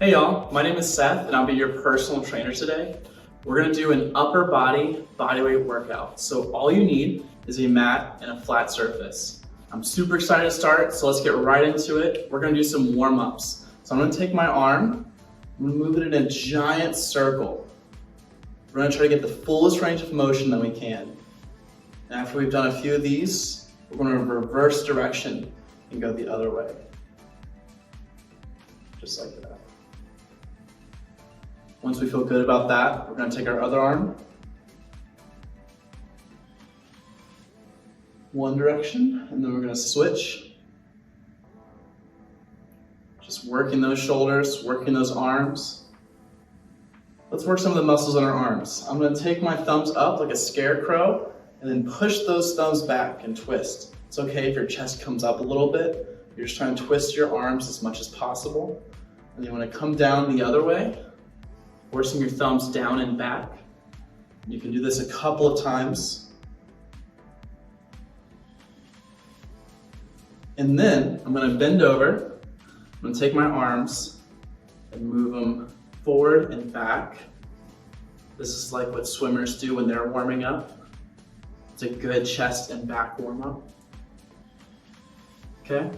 Hey y'all, my name is Seth and I'll be your personal trainer today. We're gonna do an upper body bodyweight workout. So all you need is a mat and a flat surface. I'm super excited to start, so let's get right into it. We're gonna do some warm-ups. So I'm gonna take my arm, I'm gonna move it in a giant circle. We're gonna try to get the fullest range of motion that we can. And after we've done a few of these, we're gonna reverse direction and go the other way. Just like that. Once we feel good about that, we're gonna take our other arm, one direction, and then we're gonna switch. Just working those shoulders, working those arms. Let's work some of the muscles in our arms. I'm gonna take my thumbs up like a scarecrow and then push those thumbs back and twist. It's okay if your chest comes up a little bit. You're just trying to twist your arms as much as possible. And you wanna come down the other way, forcing your thumbs down and back. You can do this a couple of times. And then I'm gonna bend over. I'm gonna take my arms and move them forward and back. This is like what swimmers do when they're warming up. It's a good chest and back warm up. Okay?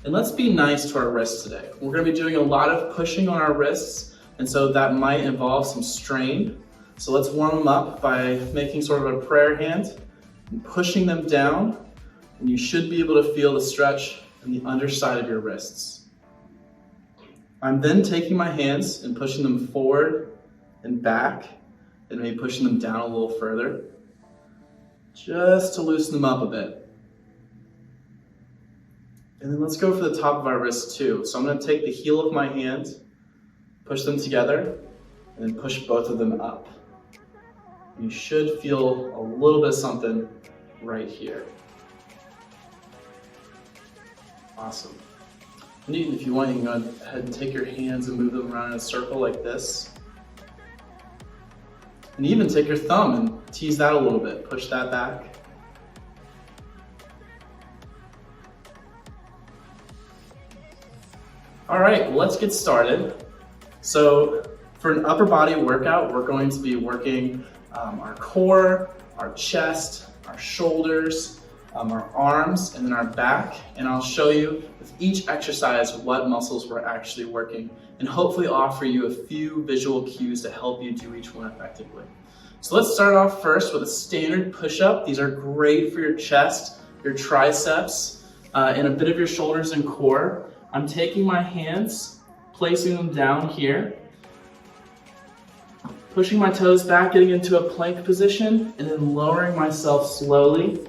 And let's be nice to our wrists today. We're gonna be doing a lot of pushing on our wrists, and so that might involve some strain. So let's warm them up by making sort of a prayer hand and pushing them down. And you should be able to feel the stretch in the underside of your wrists. I'm then taking my hands and pushing them forward and back, and maybe pushing them down a little further, just to loosen them up a bit. And then let's go for the top of our wrists too. So I'm gonna take the heel of my hand, push them together, and then push both of them up. You should feel a little bit of something right here. Awesome. And if you want, you can go ahead and take your hands and move them around in a circle like this. And even take your thumb and tease that a little bit. Push that back. All right, let's get started. So for an upper body workout, we're going to be working our core, our chest, our shoulders, our arms, and then our back. And I'll show you with each exercise what muscles we're actually working, and hopefully offer you a few visual cues to help you do each one effectively. So let's start off first with a standard push-up. These are great for your chest, your triceps, and a bit of your shoulders and core. I'm taking my hands, placing them down here, pushing my toes back, getting into a plank position, and then lowering myself slowly,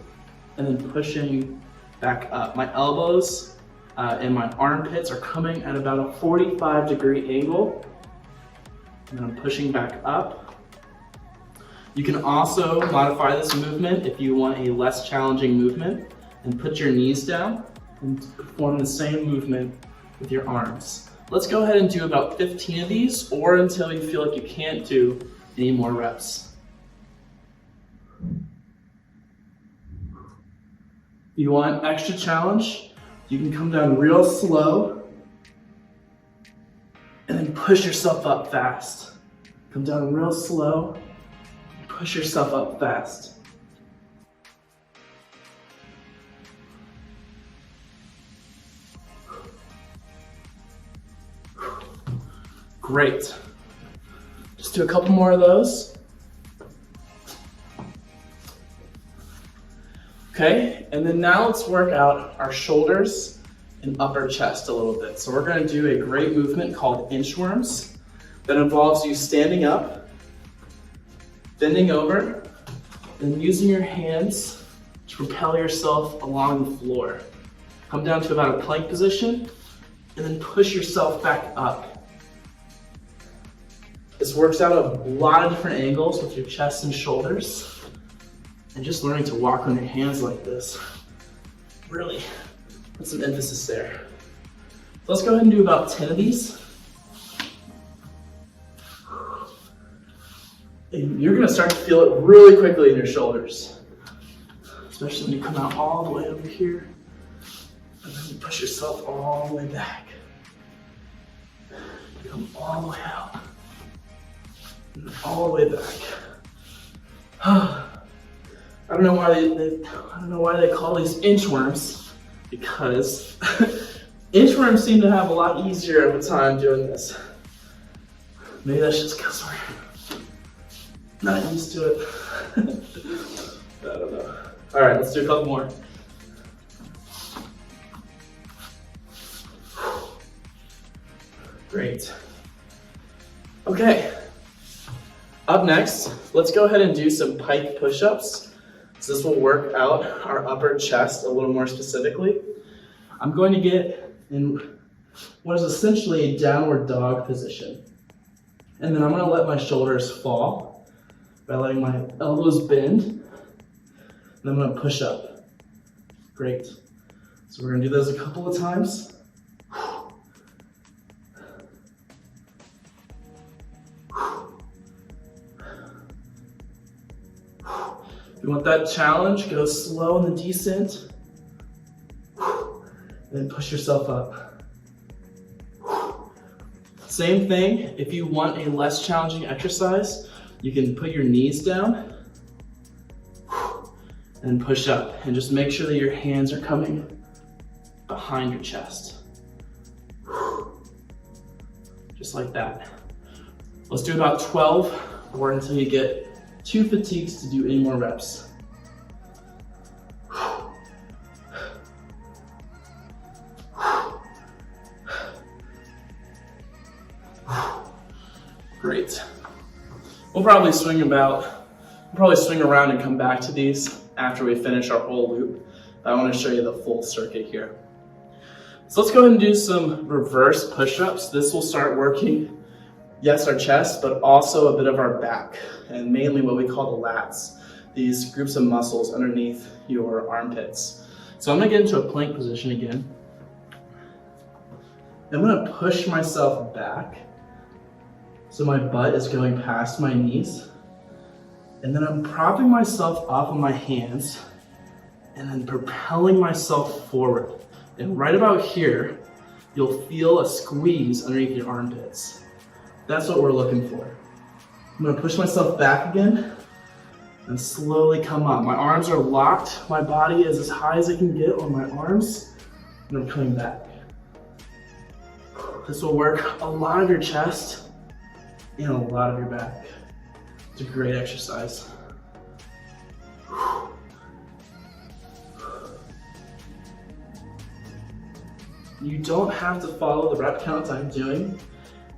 and then pushing back up. My elbows and my armpits are coming at about a 45-degree angle, and then I'm pushing back up. You can also modify this movement if you want a less challenging movement, and put your knees down and perform the same movement with your arms. Let's go ahead and do about 15 of these, or until you feel like you can't do any more reps. If you want extra challenge, you can come down real slow and then push yourself up fast. Come down real slow, push yourself up fast. Great. Just do a couple more of those. Okay, and then now let's work out our shoulders and upper chest a little bit. So we're gonna do a great movement called inchworms that involves you standing up, bending over, and using your hands to propel yourself along the floor. Come down to about a plank position, and then push yourself back up. This works out a lot of different angles with your chest and shoulders. And just learning to walk on your hands like this really put some emphasis there. So let's go ahead and do about 10 of these. And you're gonna start to feel it really quickly in your shoulders, especially when you come out all the way over here. And then you push yourself all the way back. Come all the way out. And all the way back. I don't know why they call these inchworms, because inchworms seem to have a lot easier of a time doing this. Maybe that's just because we're not used to it. I don't know. All right, let's do a couple more. Great. Okay. Up next, let's go ahead and do some pike push-ups. So this will work out our upper chest a little more specifically. I'm going to get in what is essentially a downward dog position. And then I'm going to let my shoulders fall by letting my elbows bend. And I'm going to push up. Great. So we're going to do those a couple of times. If you want that challenge, go slow in the descent. And then push yourself up. Same thing, if you want a less challenging exercise, you can put your knees down and push up. And just make sure that your hands are coming behind your chest. Just like that. Let's do about 12 or until you get too fatigued to do any more reps. Great. We'll probably swing around and come back to these after we finish our whole loop. I want to show you the full circuit here. So let's go ahead and do some reverse push-ups. This will start working, yes, our chest, but also a bit of our back, and mainly what we call the lats, these groups of muscles underneath your armpits. So I'm gonna get into a plank position again. I'm gonna push myself back so my butt is going past my knees. And then I'm propping myself up on my hands and then propelling myself forward. And right about here, you'll feel a squeeze underneath your armpits. That's what we're looking for. I'm gonna push myself back again and slowly come up. My arms are locked. My body is as high as I can get on my arms, and I'm coming back. This will work a lot of your chest and a lot of your back. It's a great exercise. You don't have to follow the rep counts I'm doing.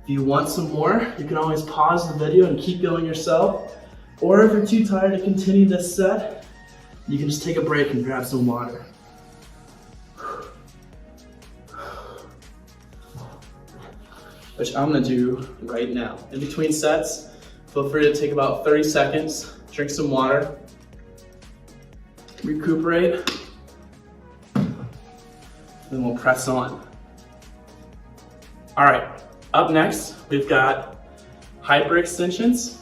If you want some more, you can always pause the video and keep going yourself. Or if you're too tired to continue this set, you can just take a break and grab some water. Which I'm gonna do right now. In between sets, feel free to take about 30 seconds, drink some water, recuperate, then we'll press on. All right, up next, we've got hyperextensions.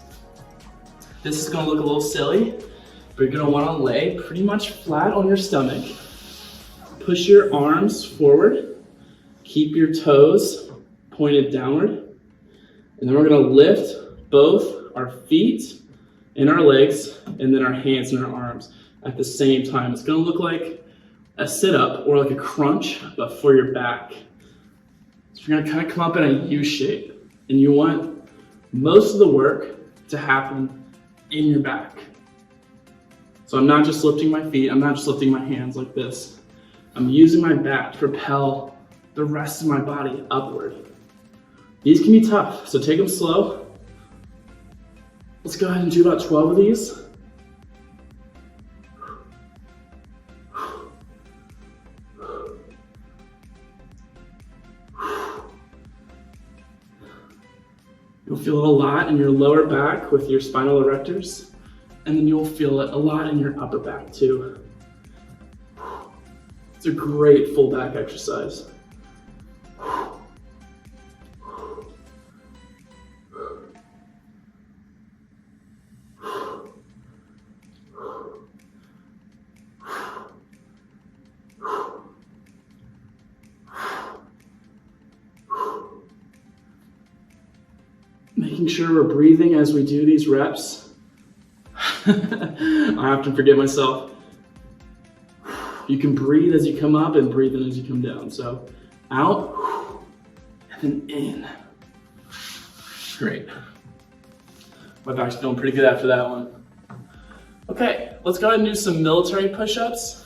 This is gonna look a little silly, but you're gonna wanna lay pretty much flat on your stomach. Push your arms forward, keep your toes pointed downward, and then we're gonna lift both our feet and our legs, and then our hands and our arms at the same time. It's gonna look like a sit-up or like a crunch, but for your back. So you're gonna kind of come up in a U shape, and you want most of the work to happen in your back. So I'm not just lifting my feet, I'm not just lifting my hands like this. I'm using my back to propel the rest of my body upward. These can be tough, so take them slow. Let's go ahead and do about 12 of these. You'll feel it a lot in your lower back with your spinal erectors, and then you'll feel it a lot in your upper back too. It's a great full back exercise. Making sure we're breathing as we do these reps. I often forget myself. You can breathe as you come up and breathe in as you come down. So out and then in. Great. My back's feeling pretty good after that one. Okay, let's go ahead and do some military push-ups.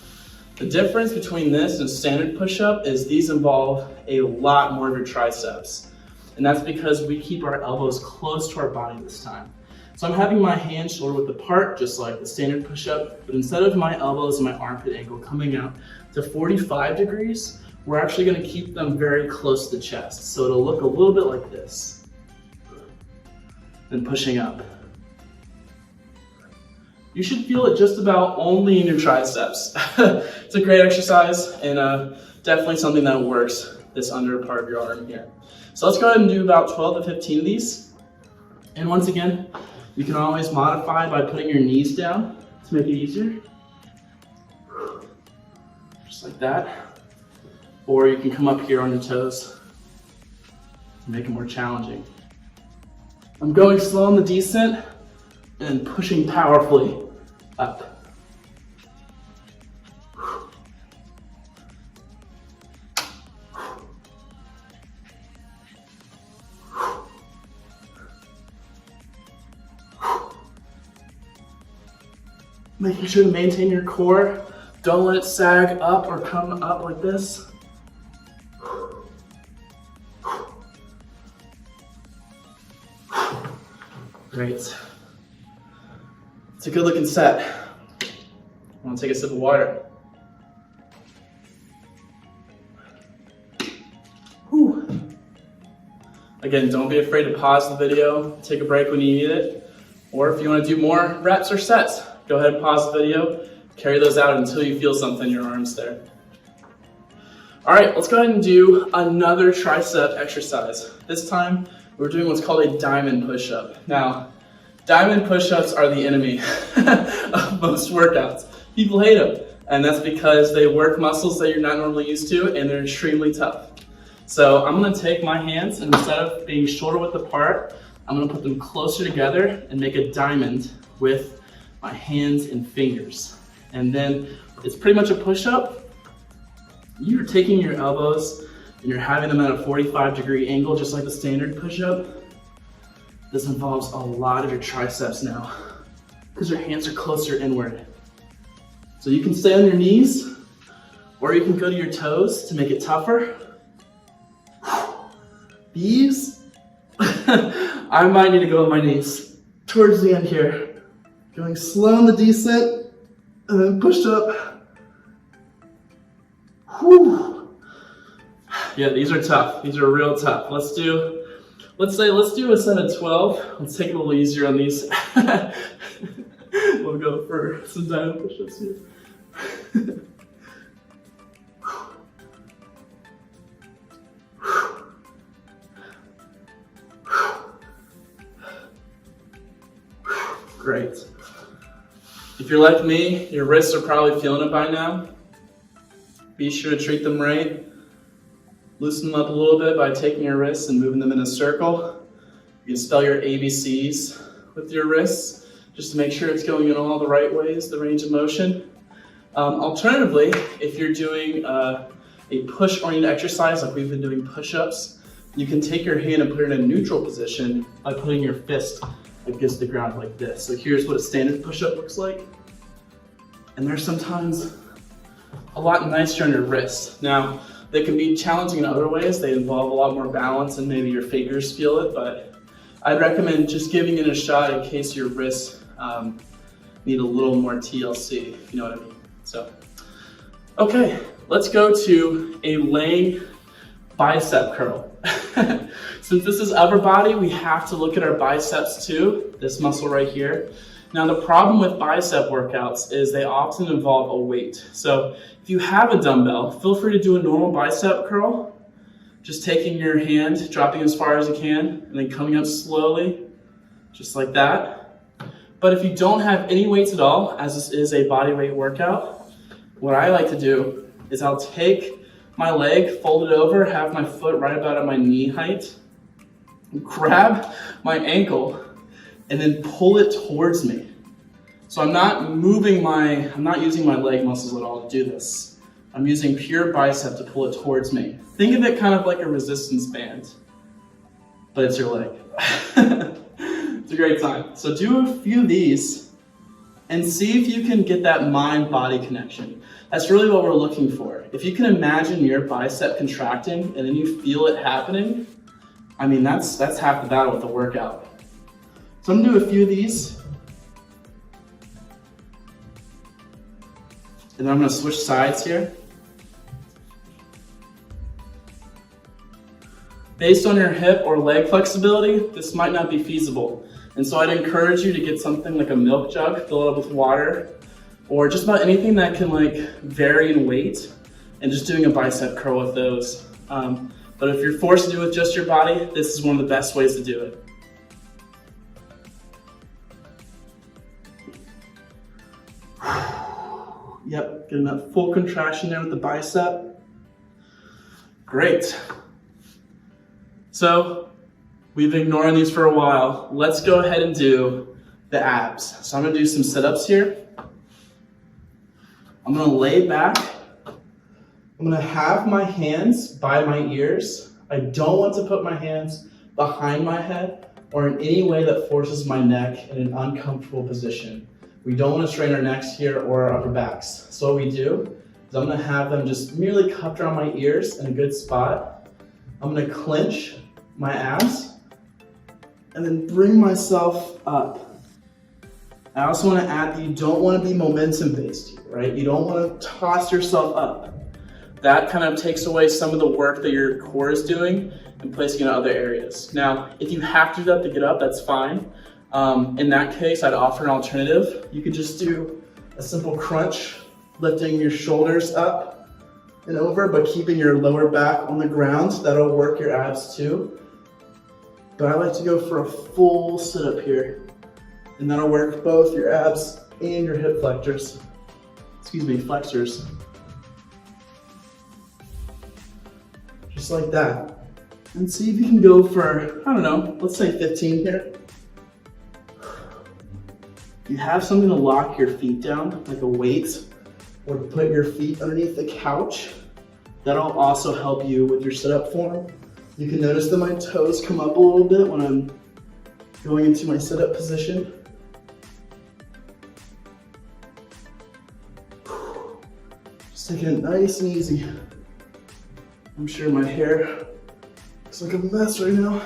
The difference between this and standard push-up is these involve a lot more of your triceps. And that's because we keep our elbows close to our body this time. So I'm having my hands shoulder width apart, just like the standard push-up, but instead of my elbows and my armpit angle coming out to 45 degrees, we're actually gonna keep them very close to the chest. So it'll look a little bit like this. Then pushing up. You should feel it just about only in your triceps. It's a great exercise and definitely something that works this under part of your arm here. So let's go ahead and do about 12 to 15 of these. And once again, you can always modify by putting your knees down to make it easier. Just like that. Or you can come up here on your toes to make it more challenging. I'm going slow on the descent and pushing powerfully up. Making sure to maintain your core. Don't let it sag up or come up like this. Great. It's a good looking set. I want to take a sip of water. Whew. Again, don't be afraid to pause the video, take a break when you need it, or if you want to do more reps or sets, go ahead and pause the video, carry those out until you feel something in your arms there. All right, let's go ahead and do another tricep exercise. This time, we're doing what's called a diamond push-up. Now, diamond push-ups are the enemy of most workouts. People hate them, and that's because they work muscles that you're not normally used to, and they're extremely tough. So I'm gonna take my hands, and instead of being shoulder width apart, I'm gonna put them closer together and make a diamond with my hands and fingers. And then it's pretty much a push-up. You're taking your elbows and you're having them at a 45-degree angle, just like the standard push-up. This involves a lot of your triceps now because your hands are closer inward. So you can stay on your knees or you can go to your toes to make it tougher. These, I might need to go on my knees towards the end here. Going slow on the descent and then push up. Whew. Yeah, these are tough. These are real tough. Let's do a set of 12. Let's take it a little easier on these. We'll go for some diamond push-ups here. Great. If you're like me, your wrists are probably feeling it by now. Be sure to treat them right. Loosen them up a little bit by taking your wrists and moving them in a circle. You can spell your ABCs with your wrists, just to make sure it's going in all the right ways, the range of motion. Alternatively, if you're doing a push-oriented exercise, like we've been doing push-ups, you can take your hand and put it in a neutral position by putting your fist against the ground like this. So here's what a standard push-up looks like. And they're sometimes a lot nicer on your wrist. Now, they can be challenging in other ways. They involve a lot more balance and maybe your fingers feel it, but I'd recommend just giving it a shot in case your wrists need a little more TLC, if you know what I mean. So, okay, let's go to a laying bicep curl. Since this is upper body, we have to look at our biceps too, this muscle right here. Now the problem with bicep workouts is they often involve a weight. So if you have a dumbbell, feel free to do a normal bicep curl, just taking your hand, dropping as far as you can, and then coming up slowly, just like that. But if you don't have any weights at all, as this is a body weight workout, what I like to do is I'll take my leg, fold it over, have my foot right about at my knee height, grab my ankle and then pull it towards me. So I'm not using my leg muscles at all to do this. I'm using pure bicep to pull it towards me. Think of it kind of like a resistance band, but it's your leg. It's a great time. So do a few of these and see if you can get that mind-body connection. That's really what we're looking for. If you can imagine your bicep contracting and then you feel it happening, I mean, that's half the battle with the workout. So I'm gonna do a few of these. And then I'm gonna switch sides here. Based on your hip or leg flexibility, this might not be feasible. And so I'd encourage you to get something like a milk jug, fill it up with water, or just about anything that can vary in weight, and just doing a bicep curl with those. But if you're forced to do it with just your body, this is one of the best ways to do it. Yep, getting that full contraction there with the bicep. Great. So we've been ignoring these for a while. Let's go ahead and do the abs. So I'm gonna do some sit-ups here. I'm gonna lay back. I'm gonna have my hands by my ears. I don't want to put my hands behind my head or in any way that forces my neck in an uncomfortable position. We don't want to strain our necks here or our upper backs. So what we do is I'm gonna have them just merely cupped around my ears in a good spot. I'm gonna clench my abs and then bring myself up. I also want to add that you don't want to be momentum based, right? You don't want to toss yourself up. That kind of takes away some of the work that your core is doing and placing it in other areas. Now, if you have to do that to get up, that's fine. In that case, I'd offer an alternative. You could just do a simple crunch, lifting your shoulders up and over, but keeping your lower back on the ground. That'll work your abs too. But I like to go for a full sit-up here, and that'll work both your abs and your hip flexors. Flexors. Just like that. And see if you can go for, I don't know, let's say 15 here. If you have something to lock your feet down, like a weight, or to put your feet underneath the couch, that'll also help you with your sit-up form. You can notice that my toes come up a little bit when I'm going into my sit-up position. Just taking it nice and easy. I'm sure my hair looks like a mess right now.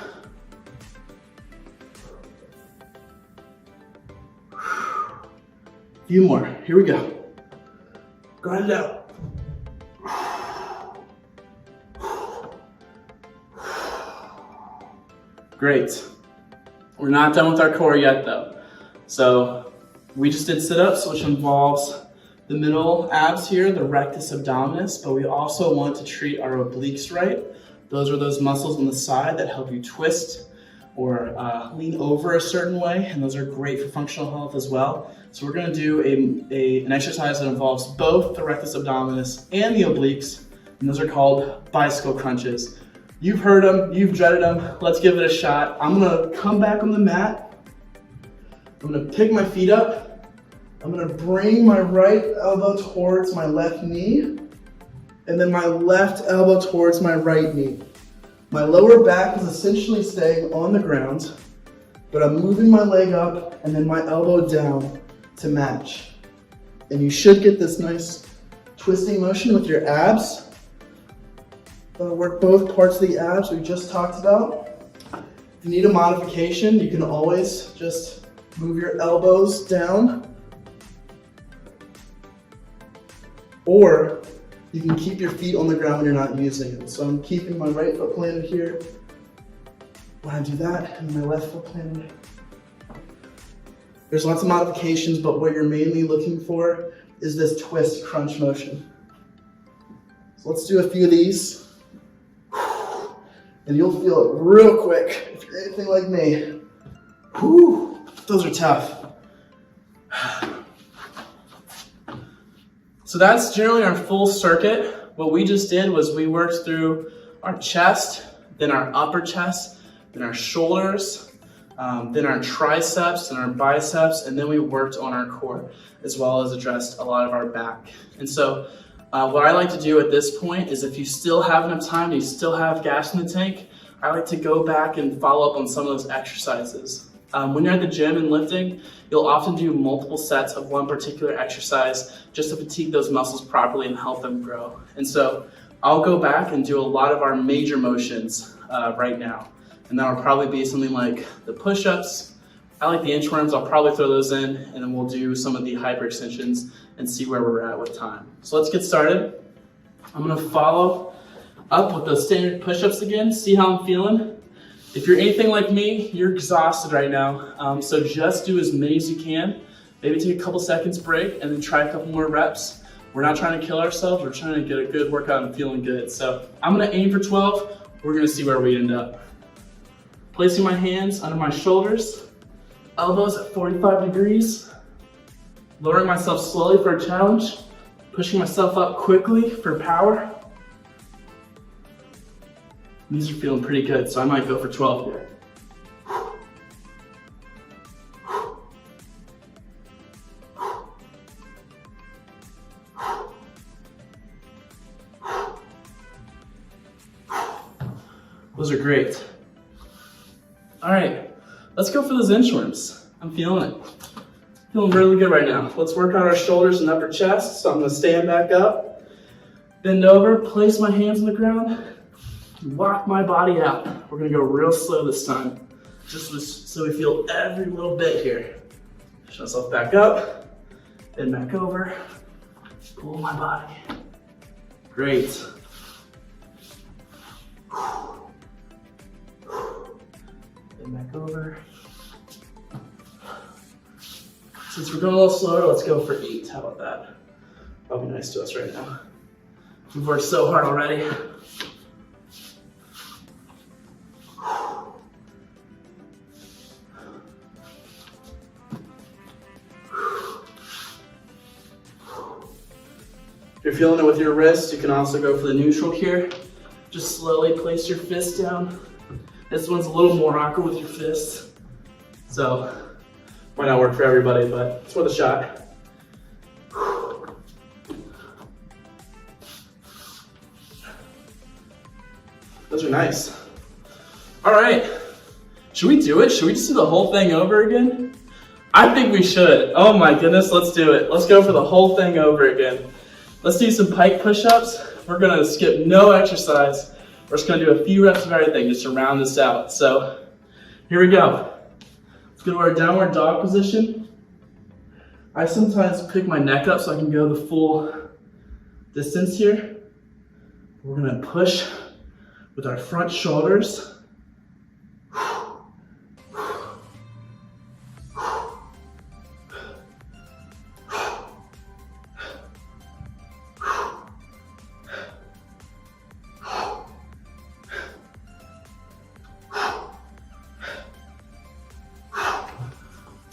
A few more, here we go. Grind it out. Great. We're not done with our core yet though. So we just did sit-ups, which involves the middle abs here, the rectus abdominis, but we also want to treat our obliques right. Those are those muscles on the side that help you twist or lean over a certain way, and those are great for functional health as well. So we're gonna do an exercise that involves both the rectus abdominis and the obliques, and those are called bicycle crunches. You've heard them, you've dreaded them, let's give it a shot. I'm gonna come back on the mat. I'm gonna pick my feet up. I'm gonna bring my right elbow towards my left knee, and then my left elbow towards my right knee. My lower back is essentially staying on the ground, but I'm moving my leg up and then my elbow down to match. And you should get this nice twisting motion with your abs. That'll work both parts of the abs we just talked about. If you need a modification, you can always just move your elbows down, or you can keep your feet on the ground when you're not using it. So I'm keeping my right foot planted here when I do that, and my left foot planted. There's lots of modifications, but what you're mainly looking for is this twist crunch motion. So let's do a few of these. And you'll feel it real quick if you're anything like me. Whew, those are tough. So that's generally our full circuit. What we just did was we worked through our chest, then our upper chest, then our shoulders, then our triceps and our biceps, and then we worked on our core, as well as addressed a lot of our back. And so what I like to do at this point is, if you still have enough time, you still have gas in the tank, I like to go back and follow up on some of those exercises. When you're at the gym and lifting, you'll often do multiple sets of one particular exercise just to fatigue those muscles properly and help them grow. And so I'll go back and do a lot of our major motions right now. And that'll probably be something like the push-ups. I like the inchworms, I'll probably throw those in, and then we'll do some of the hyperextensions and see where we're at with time. So let's get started. I'm gonna follow up with those standard push-ups again, see how I'm feeling. If you're anything like me, you're exhausted right now, so just do as many as you can. Maybe take a couple seconds break and then try a couple more reps. We're not trying to kill ourselves, we're trying to get a good workout and feeling good. So I'm gonna aim for 12, we're gonna see where we end up. Placing my hands under my shoulders, elbows at 45 degrees, lowering myself slowly for a challenge, pushing myself up quickly for power. These are feeling pretty good, so I might go for 12 here. Those are great. All right, let's go for those inchworms. I'm feeling it. Feeling really good right now. Let's work on our shoulders and upper chest. So I'm gonna stand back up, bend over, place my hands on the ground, walk my body out. We're gonna go real slow this time, just so we feel every little bit here. Push myself back up, bend back over, pull my body. Great. Bend back over. Since we're going a little slower, let's go for 8. How about that? That'll be nice to us right now. We've worked so hard already. If you're feeling it with your wrist, you can also go for the neutral here. Just slowly place your fist down. This one's a little more awkward with your fist, so might not work for everybody, but it's worth a shot. Those are nice. All right, should we do it? Should we just do the whole thing over again? I think we should. Oh my goodness, let's do it. Let's go for the whole thing over again. Let's do some pike push-ups. We're gonna skip no exercise. We're just gonna do a few reps of everything just to round this out. So here we go. Let's go to our downward dog position. I sometimes pick my neck up so I can go the full distance here. We're gonna push with our front shoulders.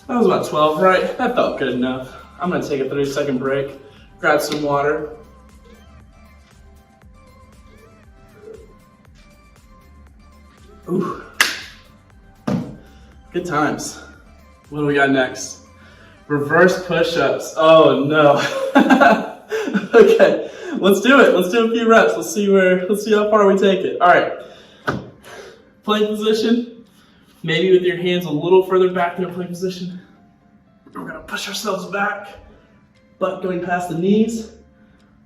That was about 12, right? That felt good enough. I'm gonna take a 30-second break, grab some water. Ooh. Good times. What do we got next? Reverse push-ups. Oh no. Okay, let's do it. Let's do a few reps. Let's see how far we take it. All right. Plank position. Maybe with your hands a little further back in a plank position. We're gonna push ourselves back, butt going past the knees,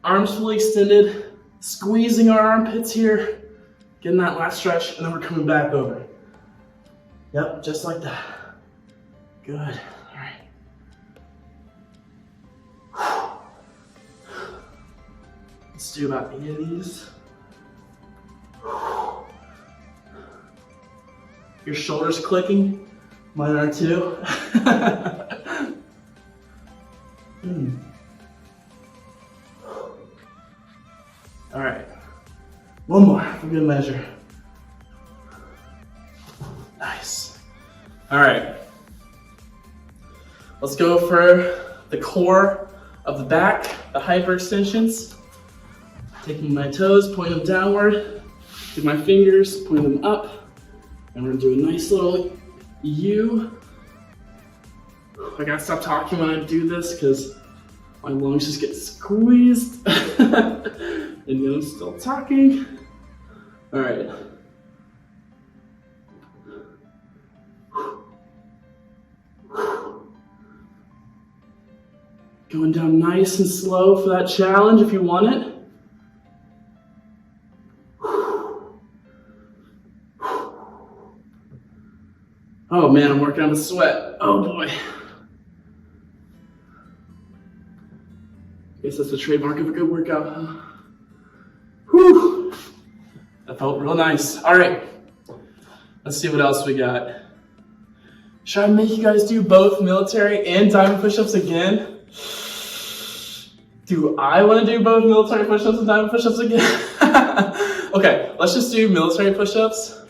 arms fully extended, squeezing our armpits here, getting that last stretch, and then we're coming back over. Yep, just like that. Good, all right. Let's do about 8 of these. Your shoulders clicking, mine are too. All right, one more for good measure. Nice. All right, let's go for the core of the back, the hyperextensions. Taking my toes, pointing them downward, with my fingers, pointing them up, And we're gonna do a nice little U. I gotta stop talking when I do this because my lungs just get squeezed. And yet I'm still talking. All right. Going down nice and slow for that challenge if you want it. Oh man, I'm working on the sweat. Oh boy. Guess that's the trademark of a good workout, huh? Whew. That felt real nice. All right, let's see what else we got. Should I make you guys do both military and diamond push-ups again? Do I want to do both military push-ups and diamond push-ups again? Okay, let's just do military push-ups.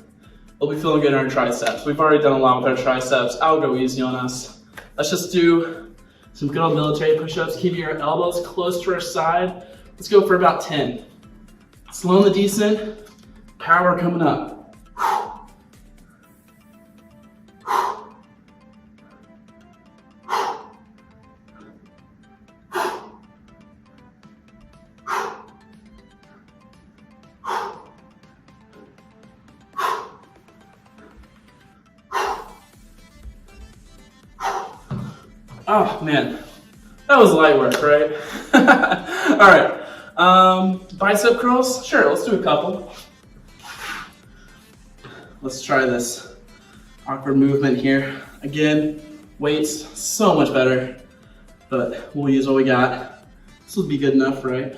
We'll be feeling good in our triceps. We've already done a lot with our triceps. I'll go easy on us. Let's just do some good old military push-ups. Keep your elbows close to our side. Let's go for about 10. Slow and decent. Power coming up. Oh man, that was light work, right? All right, bicep curls, sure, let's do a couple. Let's try this awkward movement here. Again, weights, so much better, but we'll use what we got. This will be good enough, right?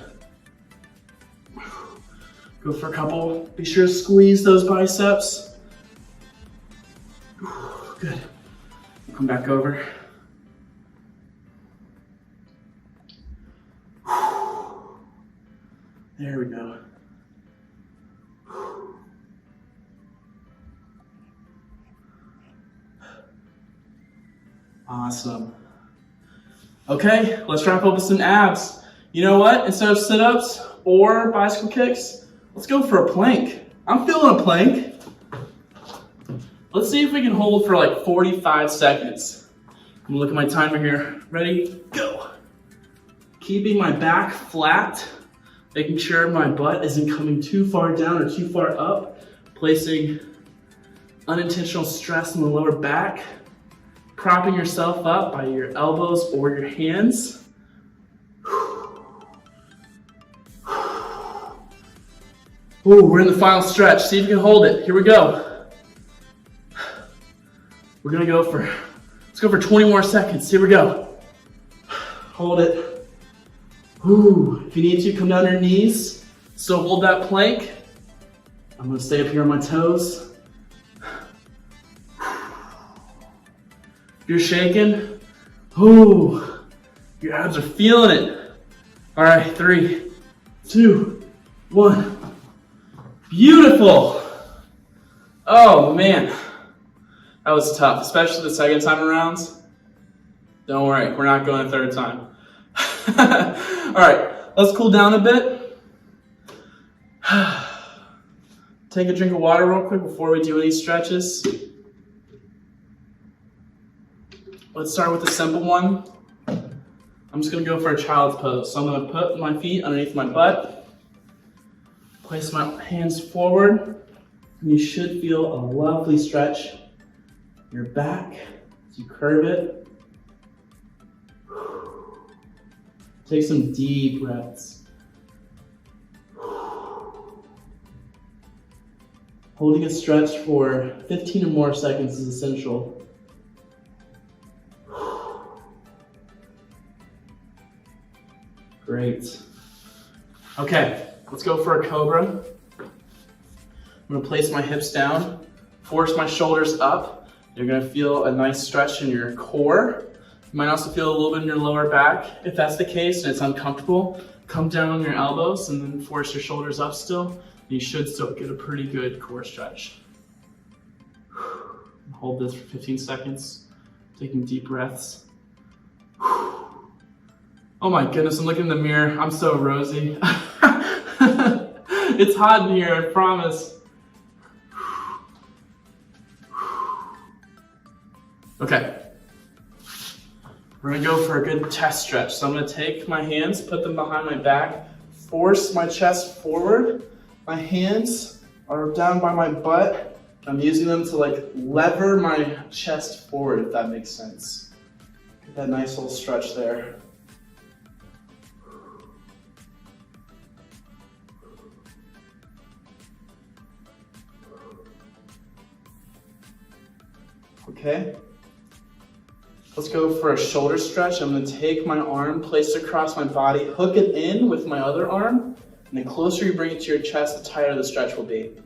Go for a couple, be sure to squeeze those biceps. Good, come back over. There we go. Awesome. Okay, let's wrap up with some abs. You know what? Instead of sit-ups or bicycle kicks, let's go for a plank. I'm feeling a plank. Let's see if we can hold for like 45 seconds. I'm gonna look at my timer here. Ready? Go. Keeping my back flat. Making sure my butt isn't coming too far down or too far up. Placing unintentional stress on the lower back. Propping yourself up by your elbows or your hands. Ooh, we're in the final stretch. See if you can hold it. Here we go. We're gonna go for, let's go for 20 more seconds. Here we go. Hold it. Ooh, if you need to, come down on your knees. Still hold that plank. I'm gonna stay up here on my toes. If you're shaking, ooh, your abs are feeling it. All right, 3, 2, 1. Beautiful. Oh man, that was tough, especially the second time around. Don't worry, we're not going a third time. All right, let's cool down a bit. Take a drink of water real quick before we do any stretches. Let's start with a simple one. I'm just gonna go for a child's pose. So I'm gonna put my feet underneath my butt, place my hands forward, and you should feel a lovely stretch in your back as you curve it. Take some deep breaths. Holding a stretch for 15 or more seconds is essential. Great. Okay, let's go for a cobra. I'm gonna place my hips down, force my shoulders up. You're gonna feel a nice stretch in your core. You might also feel a little bit in your lower back. If that's the case and it's uncomfortable, come down on your elbows and then force your shoulders up still. You should still get a pretty good core stretch. Hold this for 15 seconds, taking deep breaths. Oh my goodness, I'm looking in the mirror. I'm so rosy. It's hot in here, I promise. Okay. We're gonna go for a good chest stretch. So I'm gonna take my hands, put them behind my back, force my chest forward. My hands are down by my butt. I'm using them to like lever my chest forward, if that makes sense. Get that nice little stretch there. Okay. Let's go for a shoulder stretch. I'm gonna take my arm, place it across my body, hook it in with my other arm, and the closer you bring it to your chest, the tighter the stretch will be.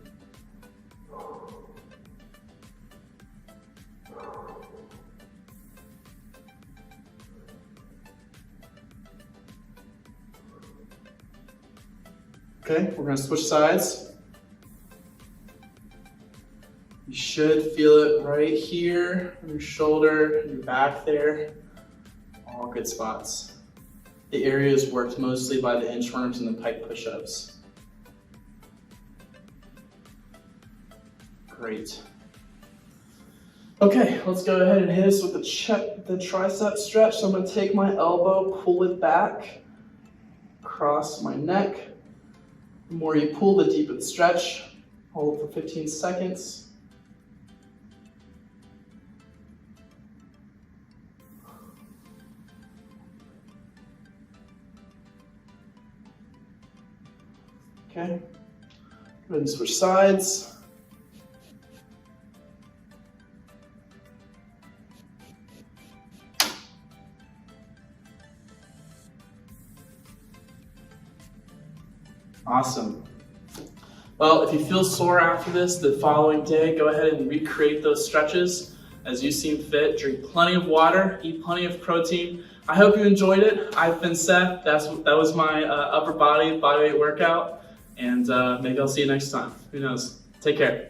Okay, we're gonna switch sides. You should feel it right here, on your shoulder, your back there. All good spots. The area is worked mostly by the inchworms and the pike push-ups. Great. Okay, let's go ahead and hit us with the tricep stretch. So I'm gonna take my elbow, pull it back, across my neck. The more you pull, the deeper the stretch. Hold for 15 seconds. Okay, go ahead and switch sides. Awesome. Well, if you feel sore after this, the following day, go ahead and recreate those stretches as you seem fit. Drink plenty of water, eat plenty of protein. I hope you enjoyed it. I've been Seth. That was my upper body bodyweight workout. And maybe I'll see you next time. Who knows? Take care.